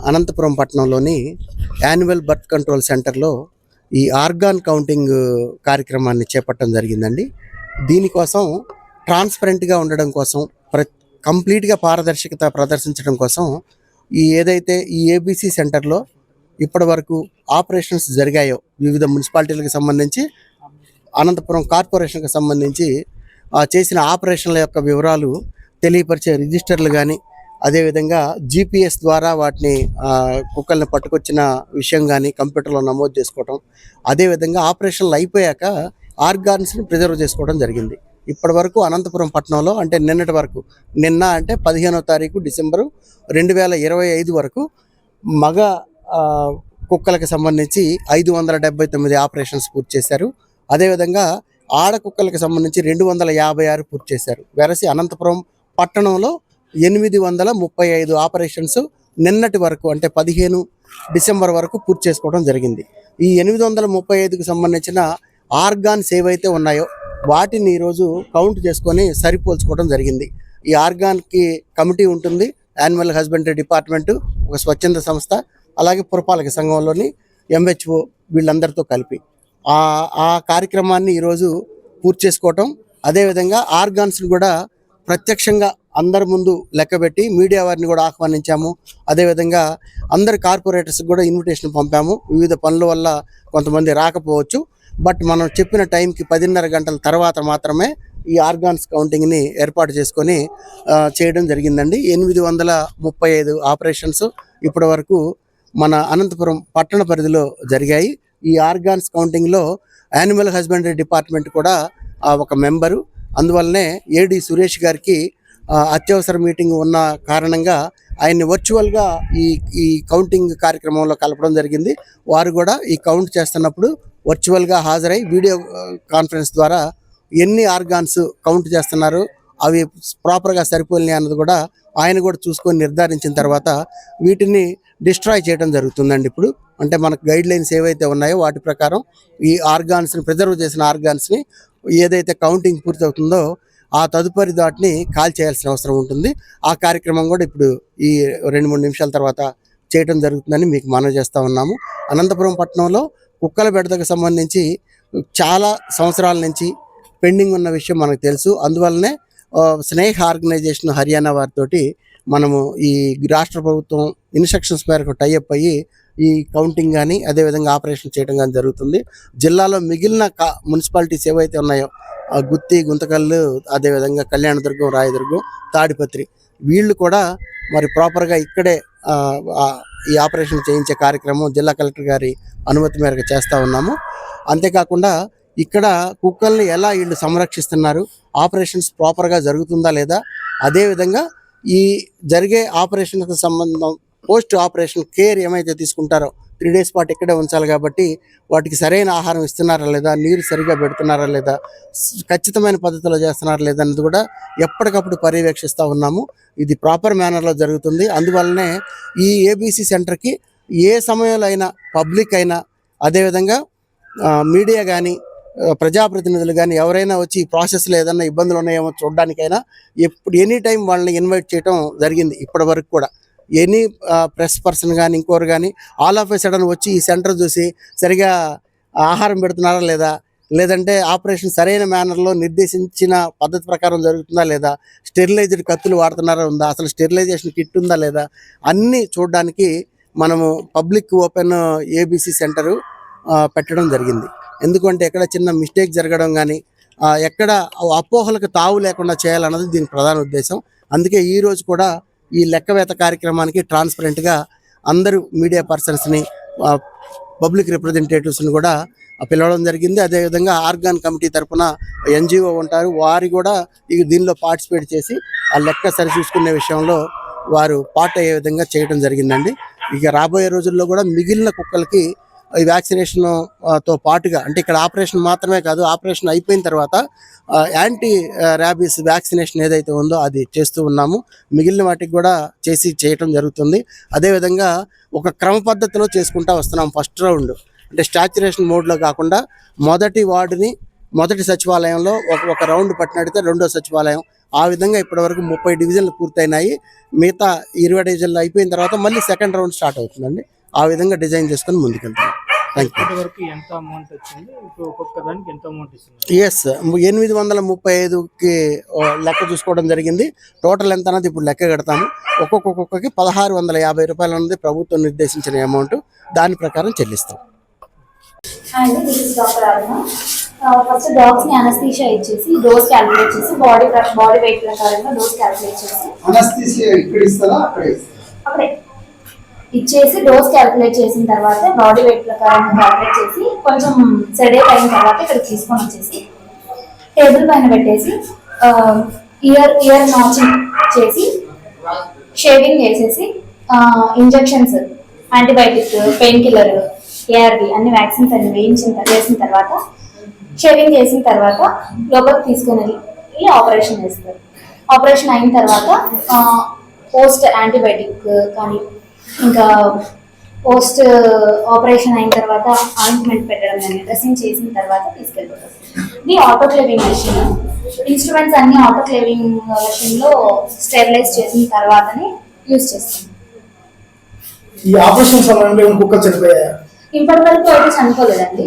అనంతపురం పట్టణంలోని annual birth control సెంటర్లో ఈ ఆర్గాన్ కౌంటింగ్ కార్యక్రమాన్ని చేపట్టడం జరిగిందండి. దీనికోసం ట్రాన్స్పరెంట్గా ఉండడం కోసం, కంప్లీట్గా పారదర్శకత ప్రదర్శించడం కోసం ఏదైతే ఈ ఏబీసీ సెంటర్లో ఇప్పటి వరకు ఆపరేషన్స్ జరిగాయో వివిధ మున్సిపాలిటీలకు సంబంధించి, అనంతపురం కార్పొరేషన్కి సంబంధించి చేసిన ఆపరేషన్ల యొక్క వివరాలు తెలియపరిచే రిజిస్టర్లు కానీ, అదేవిధంగా జీపీఎస్ ద్వారా వాటిని కుక్కల్ని పట్టుకొచ్చిన విషయం కానీ కంప్యూటర్లో నమోదు చేసుకోవటం, అదేవిధంగా ఆపరేషన్లు అయిపోయాక ఆర్గాన్స్ని ప్రిజర్వ్ చేసుకోవడం జరిగింది. ఇప్పటి వరకు అనంతపురం పట్టణంలో అంటే నిన్నటి వరకు, నిన్న అంటే 15వ తారీఖు డిసెంబరు 2025 వరకు మగ కుక్కలకు సంబంధించి 579 ఆపరేషన్స్ పూర్తి చేశారు. అదేవిధంగా ఆడ కుక్కలకు సంబంధించి 256 పూర్తి చేశారు. వెరసి అనంతపురం పట్టణంలో 835 ఆపరేషన్స్ నిన్నటి వరకు అంటే 15 డిసెంబర్ వరకు పూర్తి చేసుకోవడం జరిగింది. ఈ 835కి సంబంధించిన ఆర్గాన్స్ ఏవైతే ఉన్నాయో వాటిని ఈరోజు కౌంట్ చేసుకొని సరిపోల్చుకోవడం జరిగింది. ఈ ఆర్గాన్కి కమిటీ ఉంటుంది, యానిమల్ హస్బెండరీ డిపార్ట్మెంటు, ఒక స్వచ్ఛంద సంస్థ, అలాగే పురపాలక సంఘంలోని ఎంహెచ్ఓ వీళ్ళందరితో కలిపి ఆ కార్యక్రమాన్ని ఈరోజు పూర్తి చేసుకోవటం. అదేవిధంగా ఆర్గాన్స్ని కూడా ప్రత్యక్షంగా అందరి ముందు లెక్కబెట్టి మీడియా వారిని కూడా ఆహ్వానించాము. అదేవిధంగా అందరి కార్పొరేటర్స్కి కూడా ఇన్విటేషన్ పంపాము. వివిధ పనుల వల్ల కొంతమంది రాకపోవచ్చు, బట్ మనం చెప్పిన టైంకి 10:30 గంటల తర్వాత మాత్రమే ఈ ఆర్గాన్స్ కౌంటింగ్ని ఏర్పాటు చేసుకొని చేయడం జరిగిందండి. 835 ఆపరేషన్స్ ఇప్పటి వరకు మన అనంతపురం పట్టణ పరిధిలో జరిగాయి. ఈ ఆర్గాన్స్ కౌంటింగ్లో యానిమల్ హస్బెండరీ డిపార్ట్మెంట్ కూడా ఒక మెంబరు. అందువల్లనే ఏడి సురేష్ గారికి అత్యవసర మీటింగ్ ఉన్న కారణంగా ఆయన్ని వర్చువల్గా ఈ కౌంటింగ్ కార్యక్రమంలో కలపడం జరిగింది. వారు కూడా ఈ కౌంట్ చేస్తున్నప్పుడు వర్చువల్గా హాజరై వీడియో కాన్ఫరెన్స్ ద్వారా ఎన్ని ఆర్గాన్స్ కౌంట్ చేస్తున్నారు, అవి ప్రాపర్గా సరిపోలినాయి అన్నది కూడా ఆయన కూడా చూసుకొని నిర్ధారించిన తర్వాత వీటిని డిస్ట్రాయ్ చేయడం జరుగుతుందండి. ఇప్పుడు అంటే మనకు గైడ్ లైన్స్ ఏవైతే ఉన్నాయో వాటి ప్రకారం ఈ ఆర్గాన్స్ని, ప్రిజర్వ్ చేసిన ఆర్గాన్స్ని ఏదైతే కౌంటింగ్ పూర్తవుతుందో ఆ తదుపరి దాటిని కాల్ చేయాల్సిన అవసరం ఉంటుంది. ఆ కార్యక్రమం కూడా ఇప్పుడు ఈ 2-3 నిమిషాల తర్వాత చేయడం జరుగుతుందని మీకు మనవి చేస్తూ ఉన్నాము. అనంతపురం పట్టణంలో కుక్కల బెడదకు సంబంధించి చాలా సంవత్సరాల నుంచి పెండింగ్ ఉన్న విషయం మనకు తెలుసు. అందువల్లనే స్నేహ ఆర్గనైజేషన్ హర్యానా వారితోటి మనము ఈ రాష్ట్ర ప్రభుత్వం ఇన్స్ట్రక్షన్స్ మేరకు టైఅప్ అయ్యి ఈ కౌంటింగ్ కానీ అదేవిధంగా ఆపరేషన్ చేయడం కానీ జరుగుతుంది. జిల్లాలో మిగిలిన మున్సిపాలిటీస్ ఏవైతే ఉన్నాయో గుత్తి, గుంతకల్లు, అదేవిధంగా కళ్యాణదుర్గం, రాయదుర్గం, తాడిపత్రి, వీళ్ళు కూడా మరి ప్రాపర్గా ఇక్కడే ఈ ఆపరేషన్ చేయించే కార్యక్రమం జిల్లా కలెక్టర్ గారి అనుమతి మేరకు చేస్తూ ఉన్నాము. అంతేకాకుండా ఇక్కడ కుక్కల్ని ఎలా వీళ్ళు సంరక్షిస్తున్నారు, ఆపరేషన్స్ ప్రాపర్గా జరుగుతుందా లేదా, అదేవిధంగా ఈ జరిగే ఆపరేషన్కి సంబంధం పోస్ట్ ఆపరేషన్ కేర్ ఏమైతే తీసుకుంటారో 3 days పాటు ఇక్కడే ఉంచాలి కాబట్టి వాటికి సరైన ఆహారం ఇస్తున్నారా లేదా, నీరు సరిగా పెడుతున్నారా లేదా, ఖచ్చితమైన పద్ధతిలో చేస్తున్నారా లేదా అనేది కూడా ఎప్పటికప్పుడు పర్యవేక్షిస్తూ ఉన్నాము. ఇది ప్రాపర్ మేనర్లో జరుగుతుంది. అందువల్లనే ఈ ఏబీసీ సెంటర్కి ఏ సమయంలో అయినా పబ్లిక్ అయినా, అదేవిధంగా మీడియా కానీ, ప్రజాప్రతినిధులు కానీ ఎవరైనా వచ్చి ఈ ప్రాసెస్లో ఏదైనా ఇబ్బందులు ఉన్నాయేమో చూడడానికైనా ఎనీ టైం వాళ్ళని ఇన్వైట్ చేయడం జరిగింది. ఇప్పటి వరకు కూడా ఎనీ ప్రెస్ పర్సన్ కానీ ఇంకోరు కానీ ఆల్ ఆఫ్ ఏ సడన్ వచ్చి ఈ సెంటర్ చూసి సరిగా ఆహారం పెడుతున్నారా లేదా, లేదంటే ఆపరేషన్ సరైన మేనర్లో నిర్దేశించిన పద్ధతి ప్రకారం జరుగుతుందా లేదా, స్టెరిలైజ్డ్ కత్తులు వాడుతున్నారా ఉందా, అసలు స్టెరిలైజేషన్ కిట్ ఉందా లేదా, అన్నీ చూడడానికి మనము పబ్లిక్ ఓపెన్ ఏబీసీ సెంటరు పెట్టడం జరిగింది. ఎందుకంటే ఎక్కడ చిన్న మిస్టేక్ జరగడం కానీ, ఎక్కడ అపోహలకు తావు లేకుండా చేయాలన్నది దీని ప్రధాన ఉద్దేశం. అందుకే ఈరోజు కూడా ఈ లెక్కవేత కార్యక్రమానికి ట్రాన్స్పరెంట్గా అందరూ మీడియా పర్సన్స్ని, పబ్లిక్ రిప్రజెంటేటివ్స్ని కూడా పిలవడం జరిగింది. అదేవిధంగా ఆర్గాన్ కమిటీ తరఫున ఎన్జిఓ ఉంటారు, వారు కూడా దీనిలో పార్టిసిపేట్ చేసి ఆ లెక్క సరిచూసుకునే విషయంలో వారు పార్ట్ అయ్యే విధంగా చేయడం జరిగిందండి. ఇక రాబోయే రోజుల్లో కూడా మిగిలిన కుక్కలకి ఈ వ్యాక్సినేషన్తో పాటుగా, అంటే ఇక్కడ ఆపరేషన్ మాత్రమే కాదు, ఆపరేషన్ అయిపోయిన తర్వాత యాంటీ ర్యాబీస్ వ్యాక్సినేషన్ ఏదైతే ఉందో అది చేస్తూ ఉన్నాము. మిగిలిన వాటికి కూడా చేయటం జరుగుతుంది. అదేవిధంగా ఒక క్రమ పద్ధతిలో చేసుకుంటూ వస్తున్నాం. ఫస్ట్ రౌండ్ అంటే స్టాచ్యురేషన్ మోడ్లో కాకుండా మొదటి వార్డుని మొదటి సచివాలయంలో ఒక రౌండ్ పట్టినట్టయితే రెండో సచివాలయం, ఆ విధంగా ఇప్పటివరకు 30 డివిజన్లు పూర్తయినాయి. మిగతా 20 డివిజన్లు అయిపోయిన తర్వాత మళ్ళీ సెకండ్ రౌండ్ స్టార్ట్ అవుతుందండి. ఆ విధంగా డిజైన్ చేసుకొని ముందుకెళ్తాం. Thank you. వరకు ఎంత అమౌంట్ వచ్చింది, ఇప్పుడు ఒక్కొక్క దానికి ఎంత అమౌంట్ ఇస్తున్నారు? ఎస్, 835కి లెక్క చూసుకోవడం జరిగింది. టోటల్ ఎంత అన్నది ఇప్పుడు లెక్క కడతాము. ఒక్కొక్కకి 1650 రూపాయలు అన్నది ప్రభుత్వం నిర్దేశించిన అమౌంట్. దాని ప్రకారం చెల్లిస్తాం. And this is doctor Aruna. First dogs ని అనస్థీషియా ఇచ్చేసి డోస్ క్యాలిక్యులేట్ చేసి బాడీ వెయిట్ ప్రకారంగా డోస్ క్యాలిక్యులేట్ చేసి అక్కడే ఇచ్చేసి డోస్ క్యాలిక్యులేట్ చేసిన తర్వాత బాడీ వెయిట్ ప్రకారంగా క్యాలిక్యులేట్ చేసి కొంచెం సెడేట్ అయిన తర్వాత ఇక్కడ తీసుకొని వచ్చేసి టేబుల్ పైన పెట్టేసి ఇయర్ నాచింగ్ చేసి షేవింగ్ చేసేసి injections, antibiotic, pain killer, ARB అన్ని వ్యాక్సిన్స్ అన్ని వేసిన తర్వాత షేవింగ్ చేసిన తర్వాత లోపలికి తీసుకుని వెళ్ళి ఆపరేషన్ చేస్తారు. ఆపరేషన్ అయిన తర్వాత పోస్ట్ యాంటీబయాటిక్ కానీ ఇంకా పోస్ట్ ఆపరేషన్ అయిన తర్వాత ఆయింట్మెంట్ పెట్టడం కానీ డ్రెస్సింగ్ చేసిన తర్వాత తీసుకెళ్ళిపోతారు. ఇది ఆటోక్లేవింగ్ మెషిన్. ఇన్స్ట్రుమెంట్స్ అన్ని ఆటోక్లేవింగ్ మెషిన్లో స్టెరిలైజ్ చేసిన తర్వాతనే యూజ్ చేస్తాం. ఈ ఆపరేషన్ సమయంలో కుక్కలు చనిపోయాయా? ఇప్పటి వరకు అయితే చనిపోలేదండి.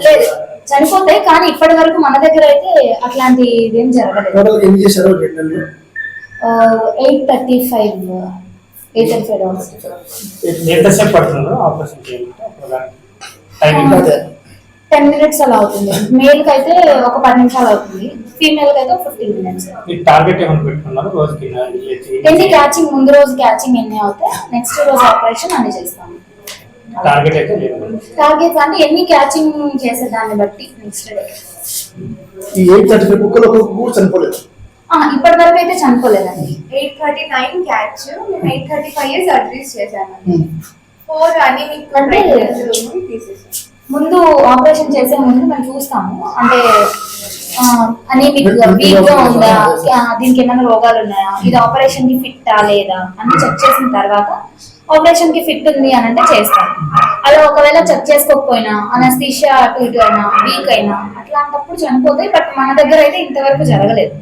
లేదు, చనిపోతాయి కానీ ఇప్పటి వరకు మన దగ్గర అయితే అట్లాంటి ఏం జరగలేదు. 835 అవర్స్. 10 minutes అలా అవుతుంది. మేల్ కి అయితే ఒక 10 నిమిషాలు అవుతుంది, ఫీమేల్ కి అయితే 15 minutes. ఎన్ని క్యాచింగ్, ముందు రోజు క్యాచింగ్ ఎన్ని అవుతాయి, నెక్స్ట్ రోజు ఆపరేషన్ అన్ని చేస్తాము. టార్గెట్స్ అంటే ఎన్ని క్యాచింగ్ చేసే దాన్ని బట్టి నెక్స్ట్ డే. ఇప్పటి వరకు అయితే చనిపోలేదండి. 839 క్యాచ్, మేము 835 సర్జరీస్ చేశాను. 4 అనిమిక్ అంటే ముందు ఆపరేషన్ చేసే ముందు మనం చూస్తాము, అంటే అనీమిక్ వీక్ గా ఉందా, దీనికి ఏమైనా రోగాలు ఉన్నాయా, ఇది ఆపరేషన్ కి ఫిట్ లేదా అని చెక్ చేసిన తర్వాత ఆపరేషన్ కి ఫిట్ ఉంది అని అంటే చేస్తాం. అలా ఒకవేళ చెక్ చేసుకోకపోయినా అనస్థీషియా అటు ఇటు అయినా వీక్ అయినా అట్లాంటప్పుడు చనిపోతాయి. బట్ మన దగ్గర అయితే ఇంతవరకు జరగలేదు.